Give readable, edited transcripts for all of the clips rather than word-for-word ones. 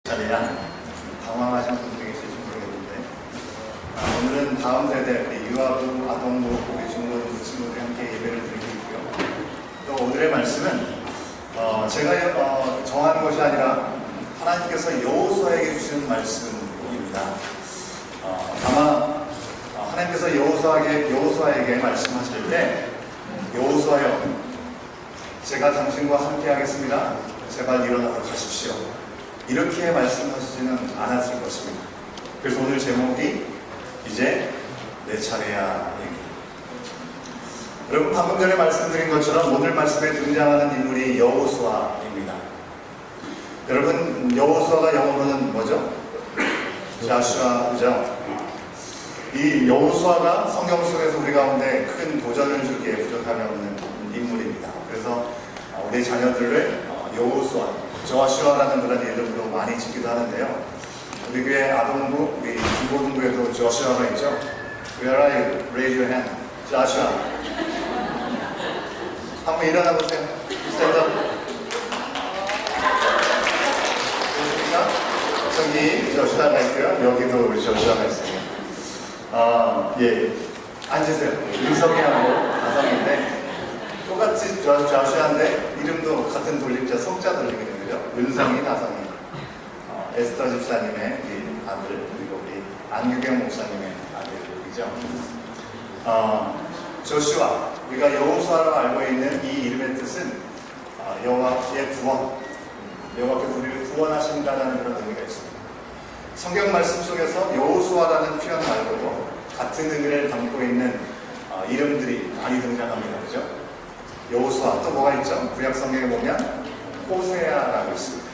자리야 당황하신 분들이 계실지 모르겠는데 오늘은 다음 세대 우리 유아부, 아동부, 우리 중고등부 친구들이 함께 예배를 드리고 있고요. 또 오늘의 말씀은 제가 정하는 것이 아니라 하나님께서 여호수아에게 주시는 말씀입니다. 아마 하나님께서 여호수아에게 말씀하실 때 여호수아여, 제가 당신과 함께 하겠습니다. 제발 일어나서 가십시오. 이렇게 말씀하시지는 않았을 것입니다. 그래서 오늘 제목이 이제 내 차례야 입니다. 여러분, 방금 전에 말씀드린 것처럼 오늘 말씀에 등장하는 인물이 여호수아입니다. 여러분, 여호수아가 영어로는 뭐죠? 자슈아죠. 이 여호수아가 성경 속에서 우리 가운데 큰 도전을 주기에 부족함이 없는 인물입니다. 그래서 우리 자녀들을 여호수아, 조슈아라는 그런 이름으로 많이 짓기도 하는데요. 우리 교회 아동부, 우리 중고등부에도 조슈아가 있죠. Where are you? Raise your hand. 조슈아. 한번 일어나 보세요. Stand up. 저기 조슈아가 있고요. 여기도 우리 조슈아가 있습니다. 예. 앉으세요. 윤석이하고 가성인데 똑같이 조슈아인데 이름도 같은 돌림자, 성자 돌림이거든요. 은성이, 나성이. 에스더 집사님의 아들, 그리고 우리 안규경 목사님의 아들이죠. 조슈아, 우리가 여호수아라고 알고 있는 이 이름의 뜻은 여호와의 구원, 여호와께서 우리를 구원하신다는 그런 의미가 있습니다. 성경 말씀 속에서 여호수아라는 표현 말고도 같은 의미를 담고 있는 이름들이 많이 등장합니다. 그죠? 여호수아, 또 뭐가 있죠? 구약 성경에 보면 호세아라고 있습니다.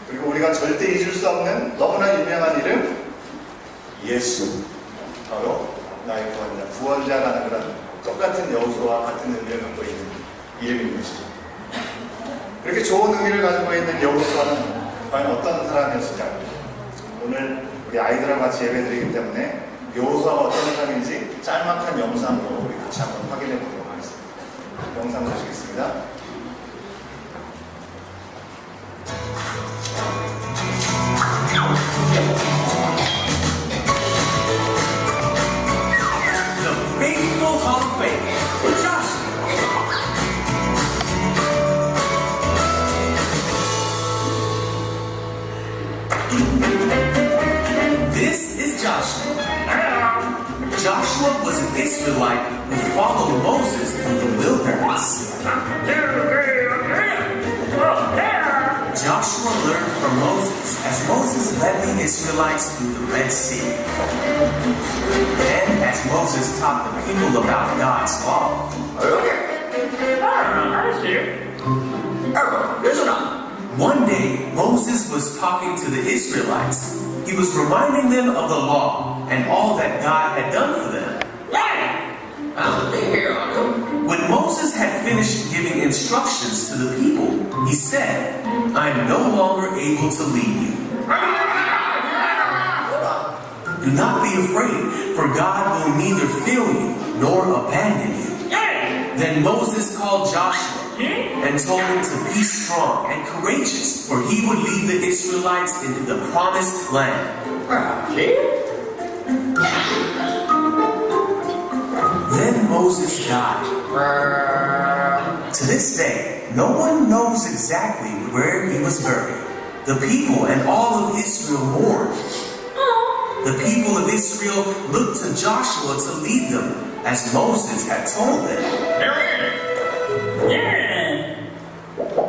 그리고 우리가 절대 잊을 수 없는 너무나 유명한 이름, 예수. 바로 나의 구원자라는 그런 똑같은 여호수아와 같은 의미를 갖고 있는 이름인 것이죠. 이렇게 좋은 의미를 가지고 있는 여호수아는 과연 어떤 사람이었을까요? 오늘 우리 아이들하고 같이 예배드리기 때문에 여호수아가 어떤 사람인지 짤막한 영상으로 우리 같이 한번 확인해 보도록 하겠습니다. 영상 보시겠습니다. The faithful Hall of Fame, Joshua. This is Joshua. Joshua was an Israelite who followed Moses through the wilderness. Joshua learned from Moses as Moses led the Israelites through the Red Sea. And as Moses taught the people about God's law. One day, Moses was talking to the Israelites. He was reminding them of the law and all that God had done for them. When Moses had finished giving instructions to the people, he said, I am no longer able to lead you. Do not be afraid, for God will neither fail you nor abandon you. Then Moses called Joshua and told him to be strong and courageous, for he would lead the Israelites into the promised land. Then Moses died. To this day, no one knows exactly where he was buried. The people and all of Israel mourned. The people of Israel looked to Joshua to lead them, as Moses had told them.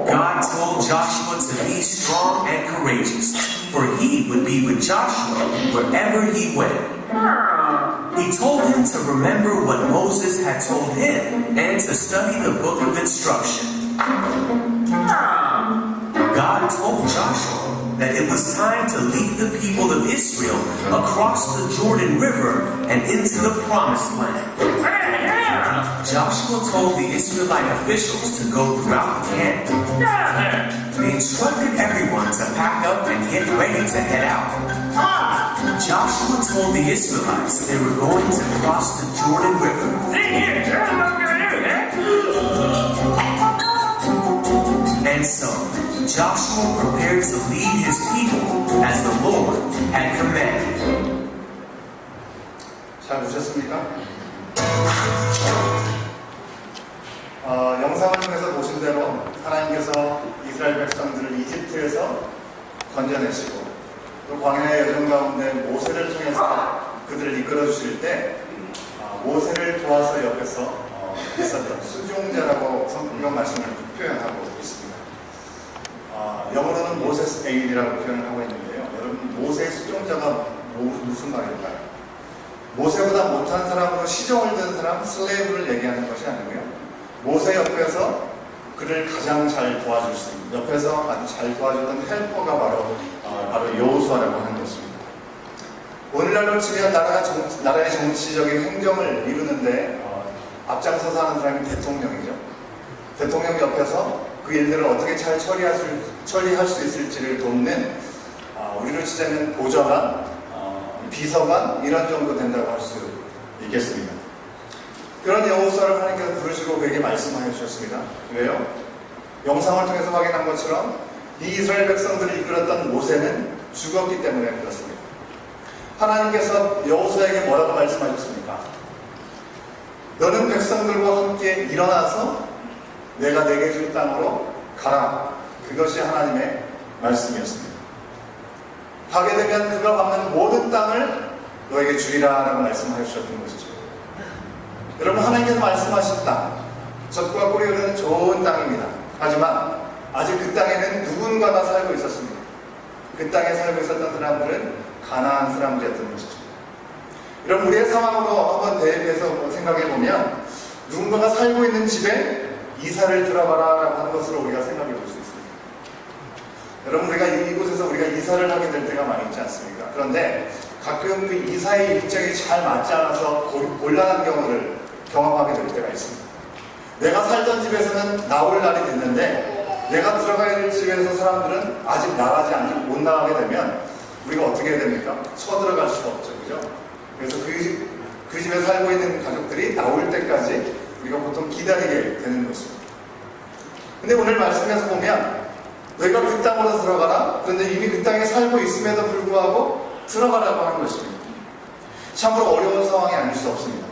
God told Joshua to be strong and courageous, for he would be with Joshua wherever he went. He told him to remember what Moses had told him and to study the book of instruction. God told Joshua that it was time to lead the people of Israel across the Jordan River and into the promised land. Joshua told the Israelite officials to go throughout the camp. They instructed everyone to pack up and get ready to head out. Joshua told the Israelites they were going to cross the Jordan River. And so, Joshua prepared to lead his people as the Lord had commanded. 잘 보셨습니까? 영상을 통해서 보신 대로 하나님께서 이스라엘 백성들을 이집트에서 건져내시고 또 광야의 여정 가운데 모세를 통해서 그들을 이끌어 주실 때 모세를 도와서 옆에서 있었던 수종자라고 성경 말씀을 표현하고 있습니다. 영어로는 모세스 에이드라고 표현을 하고 있는데요. 여러분, 모세의 수종자가 무슨 말일까요? 모세보다 못한 사람으로 시종을 든 사람, 슬레이브를 얘기하는 것이 아니고요. 모세 옆에서 그를 가장 잘 도와줄 수 있는, 옆에서 아주 잘 도와줬던 헬퍼가 바로 여호수아라고 하는 것입니다. 오늘날로 치면 나라의 정치적인 행정을 이루는데 앞장서서 하는 사람이 대통령이죠. 대통령 옆에서 그 일들을 어떻게 잘 처리할 수 있을지를 돕는 우리로 치자면 보좌관, 비서관 이런 정도 된다고 할 수 있겠습니다. 그런 여호수아를 하나님께서 부르시고 그에게 말씀하여 주셨습니다. 왜요? 영상을 통해서 확인한 것처럼 이 이스라엘 백성들을 이끌었던 모세는 죽었기 때문에 그렇습니다. 하나님께서 여호수아에게 뭐라고 말씀하셨습니까? 너는 백성들과 함께 일어나서 내가 내게 줄 땅으로 가라. 그것이 하나님의 말씀이었습니다. 가게 되면 그가 받는 모든 땅을 너에게 주리라 라고 말씀하셨던 것이죠. 여러분, 하나님께서 말씀하신 땅, 젖과 꿀이 흐르는 좋은 땅입니다. 하지만 아직 그 땅에는 누군가가 살고 있었습니다. 그 땅에 살고 있었던 사람들은 가나안 사람들이었던 것이죠. 여러분, 우리의 상황으로 한번 대입해서 생각해보면 누군가가 살고 있는 집에 이사를 들어가라 라고 하는 것으로 우리가 생각해 볼 수 있습니다. 여러분, 우리가 이곳에서 우리가 이사를 하게 될 때가 많이 있지 않습니까? 그런데 가끔 그 이사의 일정이 잘 맞지 않아서 곤란한 경우를 경험하게 될 때가 있습니다. 내가 살던 집에서는 나올 날이 됐는데 내가 들어가야 될 집에서 사람들은 아직 나가지 않고 못 나가게 되면 우리가 어떻게 해야 됩니까? 쳐들어갈 수가 없죠. 그죠? 그래서 그 집에 살고 있는 가족들이 나올 때까지 우리가 보통 기다리게 되는 것입니다. 근데 오늘 말씀에서 보면 너희가 그 땅으로 들어가라. 그런데 이미 그 땅에 살고 있음에도 불구하고 들어가라고 하는 것입니다. 참으로 어려운 상황이 아닐 수 없습니다.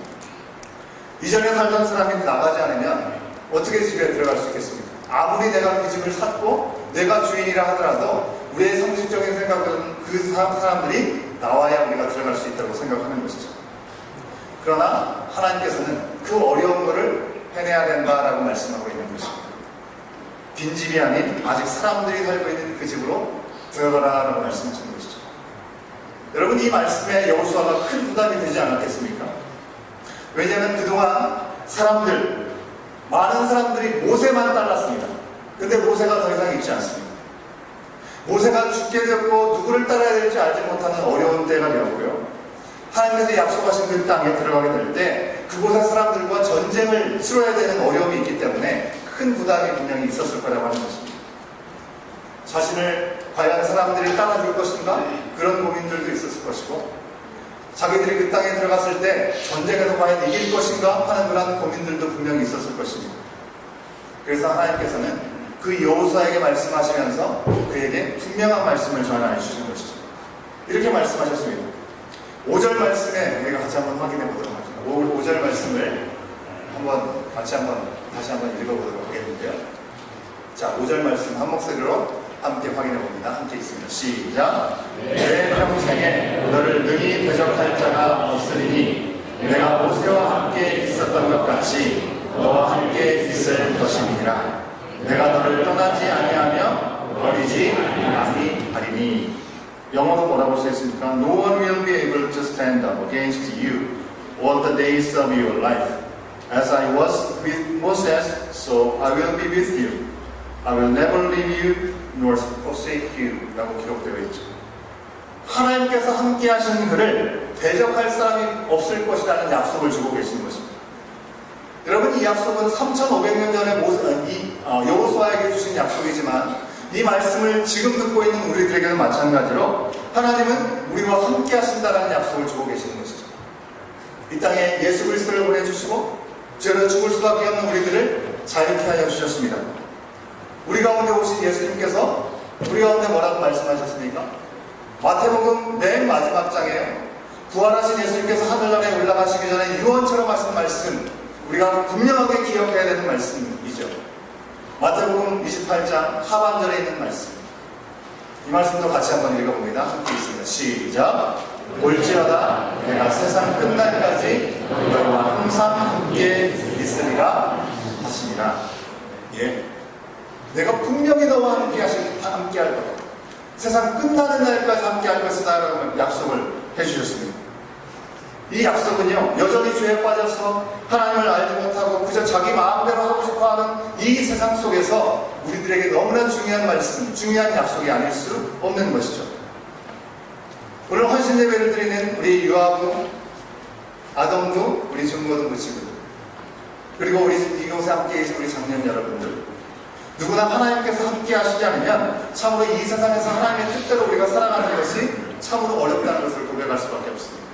이전에 살던 사람이 나가지 않으면 어떻게 집에 들어갈 수 있겠습니까? 아무리 내가 그 집을 샀고 내가 주인이라 하더라도 우리의 상식적인 생각은 그 사람들이 나와야 우리가 들어갈 수 있다고 생각하는 것이죠. 그러나 하나님께서는 그 어려운 것을 해내야 된다라고 말씀하고 있는 것입니다. 빈집이 아닌 아직 사람들이 살고 있는 그 집으로 들어가라라고 말씀하시는 것이죠. 여러분, 이 말씀에 여호수아가 큰 부담이 되지 않았겠습니까? 왜냐하면 그동안 많은 사람들이 모세만 따랐습니다. 근데 모세가 더 이상 있지 않습니다. 모세가 죽게 되었고 누구를 따라야 될지 알지 못하는 어려운 때가 되었고요. 하나님께서 약속하신 그 땅에 들어가게 될 때 그곳의 사람들과 전쟁을 치러야 되는 어려움이 있기 때문에 큰 부담이 분명히 있었을 거라고 하는 것입니다. 자신을 과연 사람들이 따라줄 것인가? 그런 고민들도 있었을 것이고, 자기들이 그 땅에 들어갔을 때 전쟁에서 과연 이길 것인가 하는 그런 고민들도 분명히 있었을 것입니다. 그래서 하나님께서는 그 여호수아에게 말씀하시면서 그에게 분명한 말씀을 전하여 주신 것이죠. 이렇게 말씀하셨습니다. 5절 말씀에 우리가 같이 한번 확인해 보도록 하겠습니다. 5절 말씀을 다시 한번 읽어보도록 하겠는데요. 자, 5절 말씀 한 목소리로 함께 확인해 봅니다. 함께 있습니다. 시작. 내 평생에 너를 능히 대적할 자가 없으리니 내가 모세와 함께 있었던 것 같이 너와 함께 있을 것이니라. 내가 너를 떠나지 아니하며 버리지 아니하리니. 영어로 뭐라고 쓰였습니까? No one will be able to stand up against you all the days of your life. As I was with Moses, so I will be with you. I will never leave you nor forsake you. 라고 기록되어 있죠. 하나님께서 함께 하시는 그를 대적할 사람이 없을 것이라는 약속을 주고 계시는 것입니다. 여러분, 이 약속은 3,500년 전에 여호수아에게 주신 약속이지만 이 말씀을 지금 듣고 있는 우리들에게도 마찬가지로 하나님은 우리와 함께 하신다는 약속을 주고 계시는 것이죠. 이 땅에 예수 그리스도를 보내주시고 죄로 죽을 수밖에 없는 우리들을 자유케 하여 주셨습니다. 우리 가운데 오신 예수님께서 우리 가운데 뭐라고 말씀하셨습니까? 마태복음 맨 마지막 장에요. 부활하신 예수님께서 하늘나라에 올라가시기 전에 유언처럼 하신 말씀, 우리가 분명하게 기억해야 되는 말씀이죠. 마태복음 28장 하반절에 있는 말씀. 이 말씀도 같이 한번 읽어봅니다. 함께 있습니다. 시작. 올지어다 내가 세상 끝날까지 너희와 항상 함께 있으리라 하시니라. 예, 내가 분명히 너와 함께 할 거다. 세상 끝나는 날까지 함께 할 것이다 라고 약속을 해주셨습니다. 이 약속은요, 여전히 죄에 빠져서 하나님을 알지 못하고 그저 자기 마음대로 하고 싶어하는 이 세상 속에서 우리들에게 너무나 중요한 말씀, 중요한 약속이 아닐 수 없는 것이죠. 오늘 헌신 예배를 드리는 우리 유아부, 아동부, 우리 중고등부 친구들, 그리고 우리 이곳에 함께 계신 우리 장년 여러분들, 누구나 하나님께서 함께 하시지 않으면 참으로 이 세상에서 하나님의 뜻대로 우리가 살아가는 것이 참으로 어렵다는 것을 고백할 수밖에 없습니다.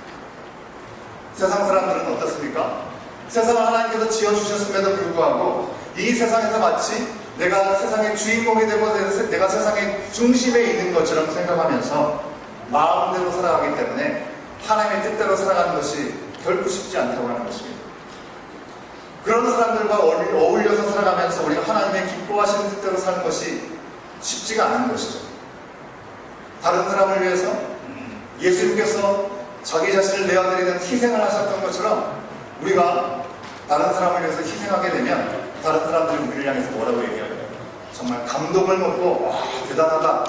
세상 사람들은 어떻습니까? 세상을 하나님께서 지어주셨음에도 불구하고 이 세상에서 마치 내가 세상의 주인공이 되고 내가 세상의 중심에 있는 것처럼 생각하면서 마음대로 살아가기 때문에 하나님의 뜻대로 살아가는 것이 결코 쉽지 않다고 하는 것입니다. 그런 사람들과 어울려서 살아가면서 우리가 하나님의 기뻐하시는 뜻대로 사는 것이 쉽지가 않은 것이죠. 다른 사람을 위해서 예수님께서 자기 자신을 내어드리는 희생을 하셨던 것처럼 우리가 다른 사람을 위해서 희생하게 되면 다른 사람들이 우리를 향해서 뭐라고 얘기할까요? 정말 감동을 먹고 와 대단하다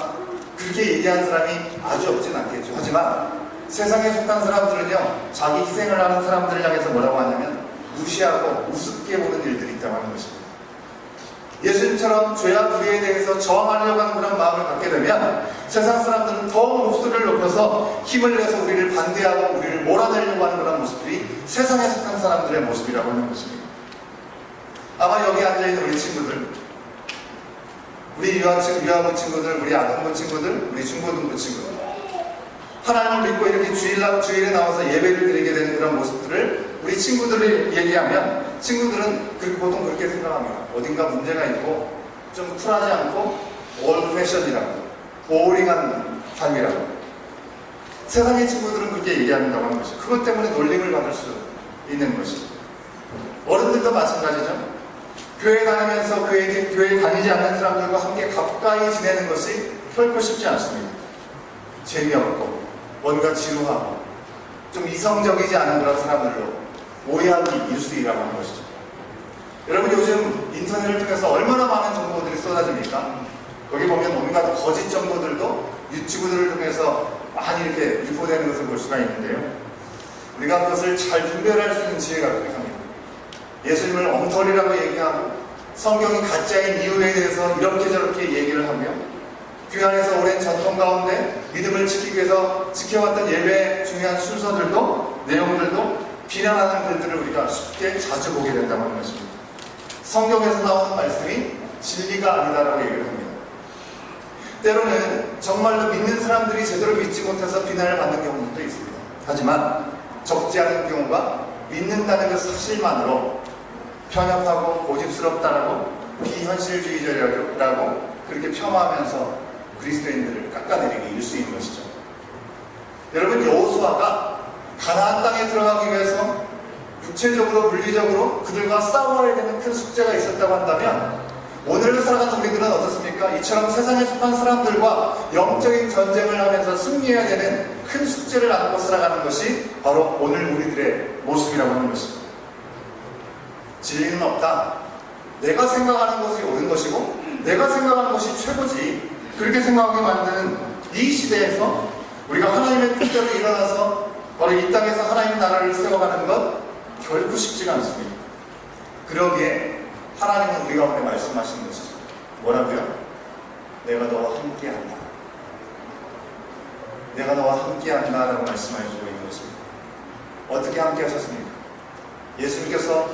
그렇게 얘기하는 사람이 아주 없진 않겠죠. 하지만 세상에 속한 사람들은요, 자기 희생을 하는 사람들을 향해서 뭐라고 하냐면 무시하고 우습게 보는 일들이 있다고 하는 것입니다. 예수님처럼 죄와 불의에 대해서 저항하려고 하는 그런 마음을 갖게 되면 세상 사람들은 더 목소리를 높여서 힘을 내서 우리를 반대하고 우리를 몰아내려고 하는 그런 모습들이 세상에 속한 사람들의 모습이라고 하는 것입니다. 아마 여기 앉아있는 우리 친구들, 우리 유아부 친구들, 우리 아동부 친구들, 우리 중고등부 친구들, 하나님을 믿고 이렇게 주일에 나와서 예배를 드리게 되는 그런 모습들을 우리 친구들이 얘기하면 친구들은 보통 그렇게 생각합니다. 어딘가 문제가 있고 좀 쿨하지 않고 올드 패션이라고, 보링한 삶이라고. 세상의 친구들은 그렇게 얘기한다고 하는 것이죠. 그것 때문에 놀림을 받을 수 있는 것이죠. 어른들도 마찬가지죠. 교회 다니면서 교회 다니지 않는 사람들과 함께 가까이 지내는 것이 결코 쉽지 않습니다. 재미없고 뭔가 지루하고 좀 이성적이지 않은 그런 사람들로 오해하기 일수이라고 하는 것이죠. 여러분 요즘 인터넷을 통해서 얼마나 많은 정보들이 쏟아집니까? 거기 보면 온갖 거짓 정보들도 유튜브들을 통해서 많이 이렇게 유포되는 것을 볼 수가 있는데요. 우리가 그것을 잘 분별할 수 있는 지혜가 필요합니다. 예수님을 엉터리라고 얘기하고 성경이 가짜인 이유에 대해서 이렇게 저렇게 얘기를 하며 교회 안에서 오랜 전통 가운데 믿음을 지키기 위해서 지켜왔던 예배의 중요한 순서들도 내용들도 비난하는 글들을 우리가 쉽게 자주 보게 된다고 하는 것입니다. 성경에서 나오는 말씀이 진리가 아니다라고 얘기를 합니다. 때로는 정말로 믿는 사람들이 제대로 믿지 못해서 비난을 받는 경우도 있습니다. 하지만 적지 않은 경우가 믿는다는 그 사실만으로 편협하고 고집스럽다라고 비현실주의자라고 그렇게 폄하하면서 그리스도인들을 깎아내리기 일수인 것이죠. 여러분, 여호수아가 가나안 땅에 들어가기 위해서 육체적으로 물리적으로 그들과 싸워야 되는 큰 숙제가 있었다고 한다면 오늘을 살아가는 우리들은 어떻습니까? 이처럼 세상에 속한 사람들과 영적인 전쟁을 하면서 승리해야 되는 큰 숙제를 안고 살아가는 것이 바로 오늘 우리들의 모습이라고 하는 것입니다. 진리는 없다. 내가 생각하는 것이 옳은 것이고 내가 생각하는 것이 최고지. 그렇게 생각하게 만드는 이 시대에서 우리가 하나님의 뜻대로 일어나서 바로 이 땅에서 하나님 나라를 세워가는 것 결코 쉽지가 않습니다. 그러기에 하나님은 우리 가운데 말씀하시는 것이죠. 뭐라고요? 내가 너와 함께한다. 내가 너와 함께한다 라고 말씀해주고 있는 것입니다. 어떻게 함께 하셨습니까? 예수님께서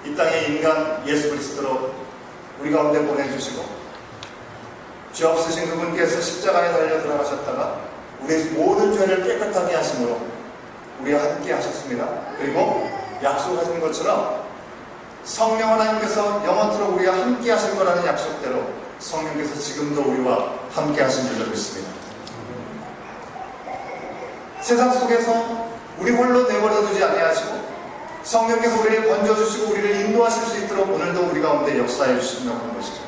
이 땅에 인간 예수 그리스도로 우리 가운데 보내주시고 죄 없으신 그분께서 십자가에 달려 들어가셨다가 우리의 모든 죄를 깨끗하게 하심으로 우리와 함께 하셨습니다. 그리고 약속하신 것처럼 성령 하나님께서 영원토록 우리와 함께 하실 거라는 약속대로 성령께서 지금도 우리와 함께 하신 줄로 믿습니다. 세상 속에서 우리 홀로 내버려 두지 아니하시고 성령께서 우리를 건져주시고 우리를 인도하실 수 있도록 오늘도 우리 가운데 역사해 주신다고 하는 것이죠.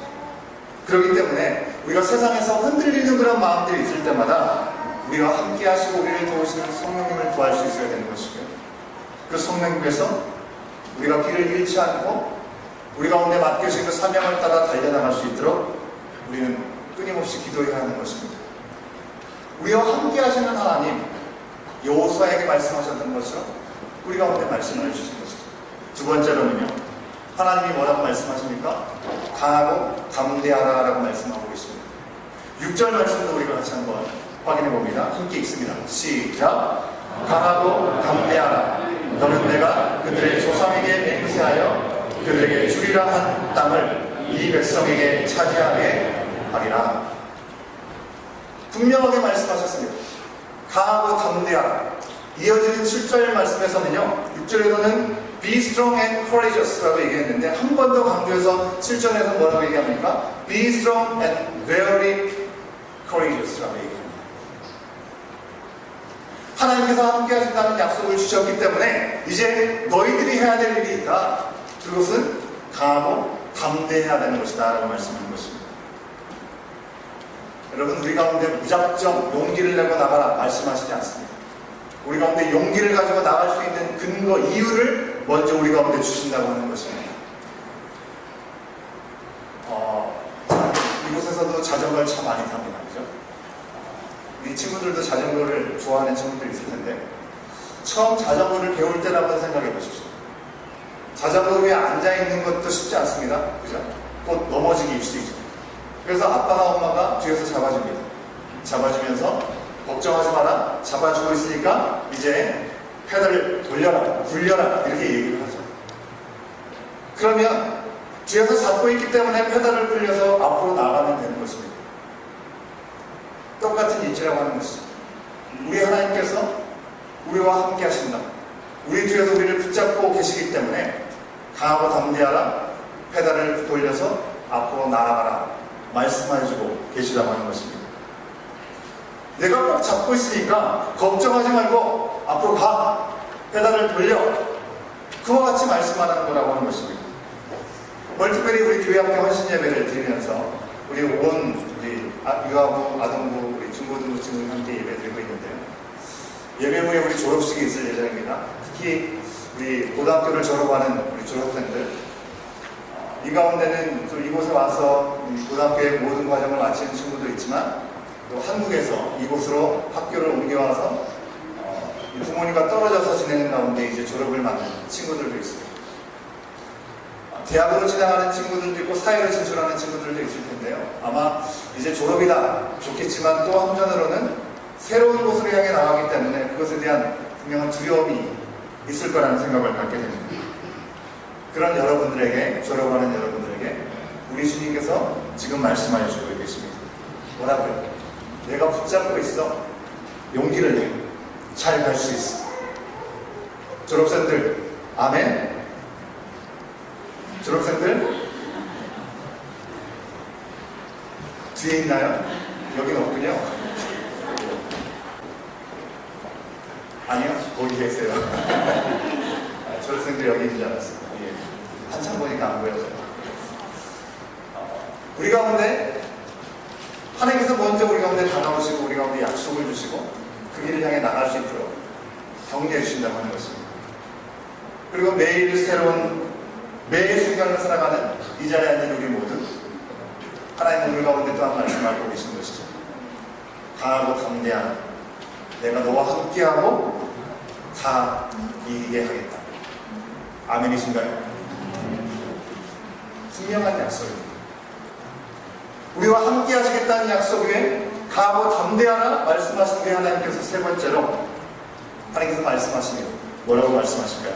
그렇기 때문에 우리가 세상에서 흔들리는 그런 마음들이 있을 때마다 우리와 함께 하시고 우리를 도우시는 성령님을 구할 수 있어야 되는 것이고요. 그 성령님께서 우리가 길을 잃지 않고 우리 가운데 맡겨진 그 사명을 따라 달려나갈 수 있도록 우리는 끊임없이 기도해야 하는 것입니다. 우리와 함께 하시는 하나님, 여호수아에게 말씀하셨던 것처럼 우리 가운데 말씀을 주신 것이죠. 두 번째로는요, 하나님이 뭐라고 말씀하십니까? 강하고 담대하라라고 말씀하고 계십니다. 6절 말씀도 우리가 같이 한번 확인해 봅니다. 함께 읽습니다. 시작. 강하고 담대하라. 너는 내가 그들의 조상에게 맹세하여 그들에게 주리라 한 땅을 이 백성에게 차지하게 하리라. 분명하게 말씀하셨습니다. 강하고 담대하라. 이어지는 7절 말씀에서는요, 6절에서는 Be strong and courageous라고 얘기했는데 한 번 더 강조해서 7절에서 뭐라고 얘기합니까? Be strong and very courageous라고 얘기합니다. 하나님께서 함께 하신다는 약속을 주셨기 때문에 이제 너희들이 해야 될 일이 있다. 그것은 강하고 담대해야 되는 것이다 라고 말씀하는 것입니다. 여러분, 우리 가운데 무작정 용기를 내고 나가라 말씀하시지 않습니다. 우리 가운데 용기를 가지고 나갈 수 있는 근거, 이유를 먼저 우리 가운데 주신다고 하는 것입니다. 이곳에서도 자전거를 참 많이 탑니다. 그죠? 이 친구들도 자전거를 좋아하는 친구들이 있을 텐데 처음 자전거를 배울 때를 한번 생각해 보십시오. 자전거 위에 앉아있는 것도 쉽지 않습니다. 그죠? 곧 넘어지기 일쑤이죠. 그래서 아빠나 엄마가 뒤에서 잡아줍니다. 잡아주면서 걱정하지 마라, 잡아주고 있으니까 이제 페달을 돌려라, 굴려라 이렇게 얘기를 하죠. 그러면 뒤에서 잡고 있기 때문에 페달을 굴려서 앞으로 나가면 되는 것입니다. 똑같은 이치라고 하는 것이죠. 우리 하나님께서 우리와 함께 하신다. 우리 뒤에서 우리를 붙잡고 계시기 때문에 강하고 담대하라, 페달을 돌려서 앞으로 나아가라 말씀해주고 계시다고 하는 것입니다. 내가 꼭 잡고 있으니까 걱정하지 말고 앞으로 가, 페달을 돌려, 그와 같이 말씀하는 거라고 하는 것입니다. 멀티플리 우리 교회 학교 헌신 예배를 드리면서 우리 유아부, 아동부, 우리 중고등부 친구들 함께 예배 드리고 있는데요. 예배 후에 우리 졸업식이 있을 예정입니다. 특히 우리 고등학교를 졸업하는 우리 졸업생들, 이 가운데는 또 이곳에 와서 고등학교의 모든 과정을 마치는 친구도 있지만 또 한국에서 이곳으로 학교를 옮겨와서 부모님과 떨어져서 지내는 가운데 이제 졸업을 맞는 친구들도 있습니다. 대학으로 진학하는 친구들도 있고 사회로 진출하는 친구들도 있을 텐데요. 아마 이제 졸업이다 좋겠지만 또 한편으로는 새로운 곳으로 향해 나가기 때문에 그것에 대한 분명한 두려움이 있을 거라는 생각을 갖게 됩니다. 그런 여러분들에게, 졸업하는 여러분들에게 우리 주님께서 지금 말씀하여 주고 계십니다. 뭐라고요? 내가 붙잡고 있어. 용기를 내. 잘 갈 수 있어. 졸업생들, 아멘. 졸업생들 뒤에 있나요? 여긴 없군요. 아니요, 거기 계세요. 졸업생들 여기 있는 줄 알았어요. 예. 한참 보니까 안 보여져요. 우리 가운데 하나님께서 먼저 우리 가운데 다가오시고 우리 가운데 약속을 주시고 그 길을 향해 나갈 수 있도록 격려해 주신다고 하는 것입니다. 그리고 매일 새로운 매일 순간을 살아가는 이 자리에 앉은 우리 모두 하나님은 우리 가운데 또한 말씀하고 계신 것이죠. 강하고 담대한 내가 너와 함께하고 다 이기게 하겠다. 아멘이신가요? 분명한 약속입니다. 우리와 함께 하시겠다는 약속 위에 강하고 담대하라 말씀하신 우리 하나님께서 세 번째로 하나님께서 말씀하시면 뭐라고 말씀하실까요?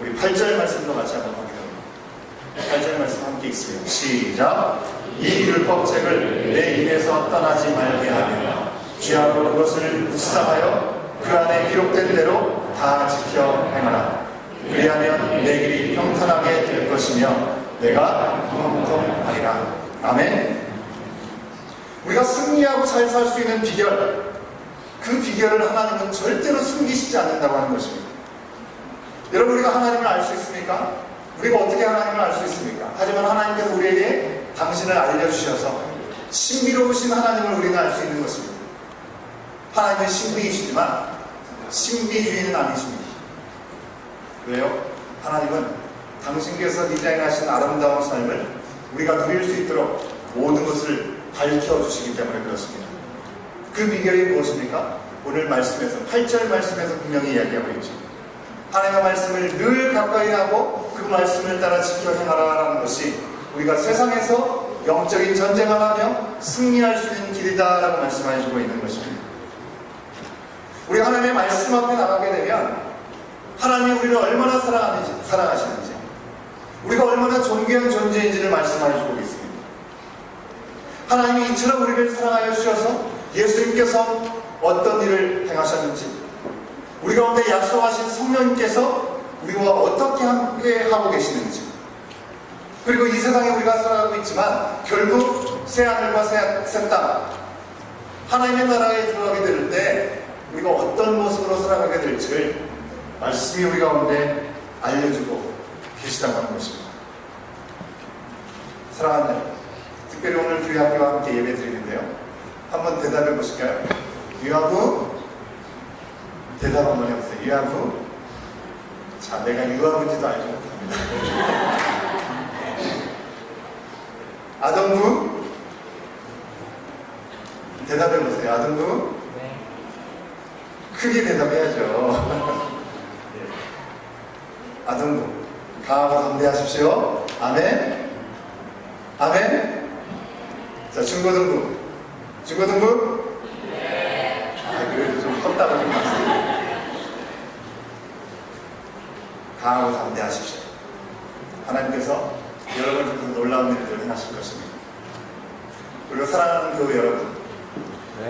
우리 8절 말씀도 같이 한번 확인합니다. 8절 말씀 함께 있으면 시작. 이 율법책을 내 입에서 떠나지 말게 하며 쥐하고 그것을 묵상하여 그 안에 기록된 대로 다 지켜 행하라. 그리하면 내 길이 평탄하게 될 것이며 내가 형통하리라. 아멘. 우리가 승리하고 잘 살 수 있는 비결, 그 비결을 하나님은 절대로 숨기시지 않는다고 하는 것입니다. 여러분, 우리가 하나님을 알 수 있습니까? 우리가 어떻게 하나님을 알 수 있습니까? 하지만 하나님께서 우리에게 당신을 알려주셔서 신비로우신 하나님을 우리는 알 수 있는 것입니다. 하나님은 신비이시지만 신비주의는 아니십니다. 왜요? 하나님은 당신께서 디자인하신 아름다운 삶을 우리가 누릴 수 있도록 모든 것을 밝혀주시기 때문에 그렇습니다. 그 비결이 무엇입니까? 오늘 말씀에서 8절 말씀에서 분명히 이야기하고 있죠. 하나님의 말씀을 늘 가까이 하고 그 말씀을 따라 지켜 행하라라는 것이 우리가 세상에서 영적인 전쟁을 하며 승리할 수 있는 길이다라고 말씀해주고 있는 것입니다. 우리가 하나님의 말씀 앞에 나가게 되면 하나님이 우리를 얼마나 사랑하시는지, 우리가 얼마나 존귀한 존재인지를 말씀해주고 있습니다. 하나님이 이처럼 우리를 사랑하여 주셔서 예수님께서 어떤 일을 행하셨는지, 우리 가운데 약속하신 성령님께서 우리와 어떻게 함께 하고 계시는지, 그리고 이 세상에 우리가 살아가고 있지만 결국 새하늘과 새 땅, 하나님의 나라에 들어가게 될 때 우리가 어떤 모습으로 살아가게 될지를 말씀이 우리 가운데 알려주고 계시다고 하는 것입니다. 사랑하는 여러분, 특별히 오늘 교회 학교와 함께 예배 드리는데요, 한번 대답해 보실까요? 유아부? 대답 한번 해보세요. 유아부? 자, 내가 유아부인지도 알지 못합니다. 아동부? 대답해 보세요. 아동부? 네. 크게 대답해야죠. 아동부, 강하고 담대하십시오. 아멘. 아멘. 자, 중고등부. 중고등부? 그래도 좀 컸다고 좀 봤어요. 강하고 담대하십시오. 하나님께서 여러분을 그 놀라운 일들을 행하실 것입니다. 그리고 사랑하는 교회 여러분,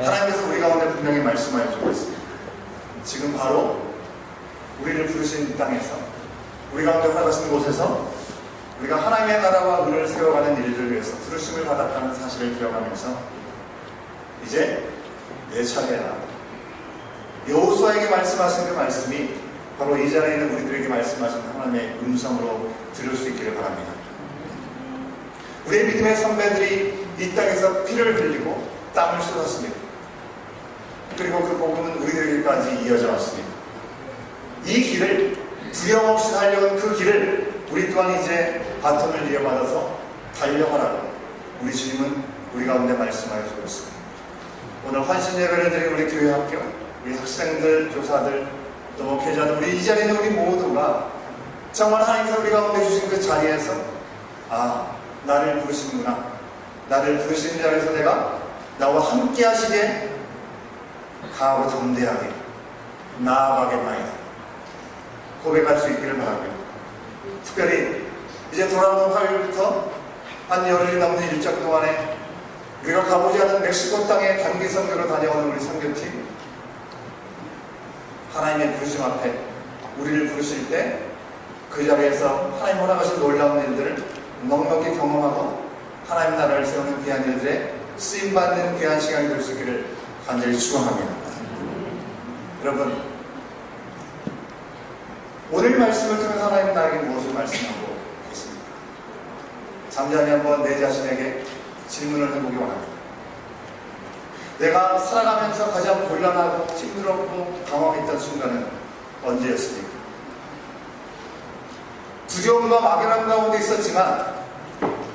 하나님께서 우리 가운데 분명히 말씀하여 주고 있습니다. 지금 바로 우리를 부르신 이 땅에서, 우리 가운데 살아가신 곳에서 우리가 하나님의 나라와 의를 세워가는 일들을 위해서 부르심을 받았다는 사실을 기억하면서 이제 내 차례야. 여호수아에게 말씀하신 그 말씀이 바로 이 자리에 있는 우리들에게 말씀하신 하나님의 음성으로 들을 수 있기를 바랍니다. 우리의 믿음의 선배들이 이 땅에서 피를 흘리고 땀을 쏟았습니다. 그리고 그 복음은 우리들에게까지 이어져 왔습니다. 이 길을 두려움 없이 달려온 그 길을 우리 또한 이제 바톤을 이어받아서 달려가라고 우리 주님은 우리 가운데 말씀하여 주고 있습니다. 오늘 환신 예배를 드린 우리 교회 학교, 우리 학생들, 교사들, 또 목회자들, 우리 이 자리에 있는 우리 모두가 정말 하나님께서 우리 가운데 주신 그 자리에서 나를 부르시는구나, 나를 부르시는 자리에서 내가 나와 함께 하시게 강하고 담대하게 나아가겠나이다 고백할 수 있기를 바라고요. 특별히 이제 돌아오는 화요일부터 한 열흘이 넘는 일정 동안에 우리가 가보지 않은 멕시코 땅에 단기 선교로 다녀오는 우리 선교팀, 하나님의 부르심 앞에 우리를 부르실 때 그 자리에서 하나님 허락하신 놀라운 일들을 넉넉히 경험하고 하나님 나라를 세우는 귀한 일들에 쓰임받는 귀한 시간이 될 수 있기를 간절히 축원합니다. 여러분, 오늘 말씀을 통해서 하나님 나에게 무엇을 말씀하고 계십니까? 잠잠히 한번 내 자신에게 질문을 해보기 원합니다. 내가 살아가면서 가장 곤란하고 힘들었고 당황했던 순간은 언제였습니까? 두려움과 막연함 가운데 있었지만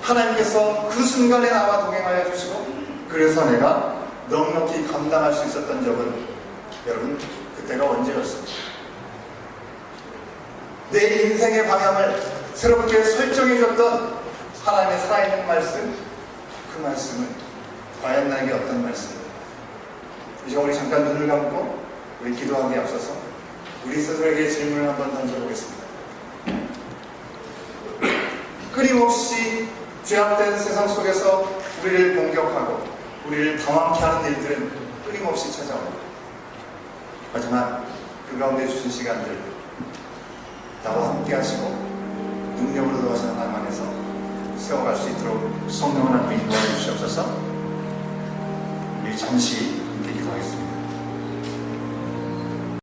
하나님께서 그 순간에 나와 동행하여 주시고 그래서 내가 넉넉히 감당할 수 있었던 적은 여러분 그때가 언제였습니까? 내 인생의 방향을 새롭게 설정해줬던 하나님의 살아있는 말씀, 그 말씀은 과연 나에게 어떤 말씀입니까? 이제 우리 잠깐 눈을 감고 우리 기도하기에 앞서서 우리 스스로에게 질문을 한번 던져보겠습니다. 끊임없이 죄악된 세상 속에서 우리를 공격하고 우리를 당황케 하는 일들은 끊임없이 찾아옵니다. 하지만 그 가운데 주신 시간들 나와 함께 하시고 능력으로 도와주는 하나님 안에서 세워갈 수 있도록 성령 하나님이 도와주시옵소서. 우리 잠시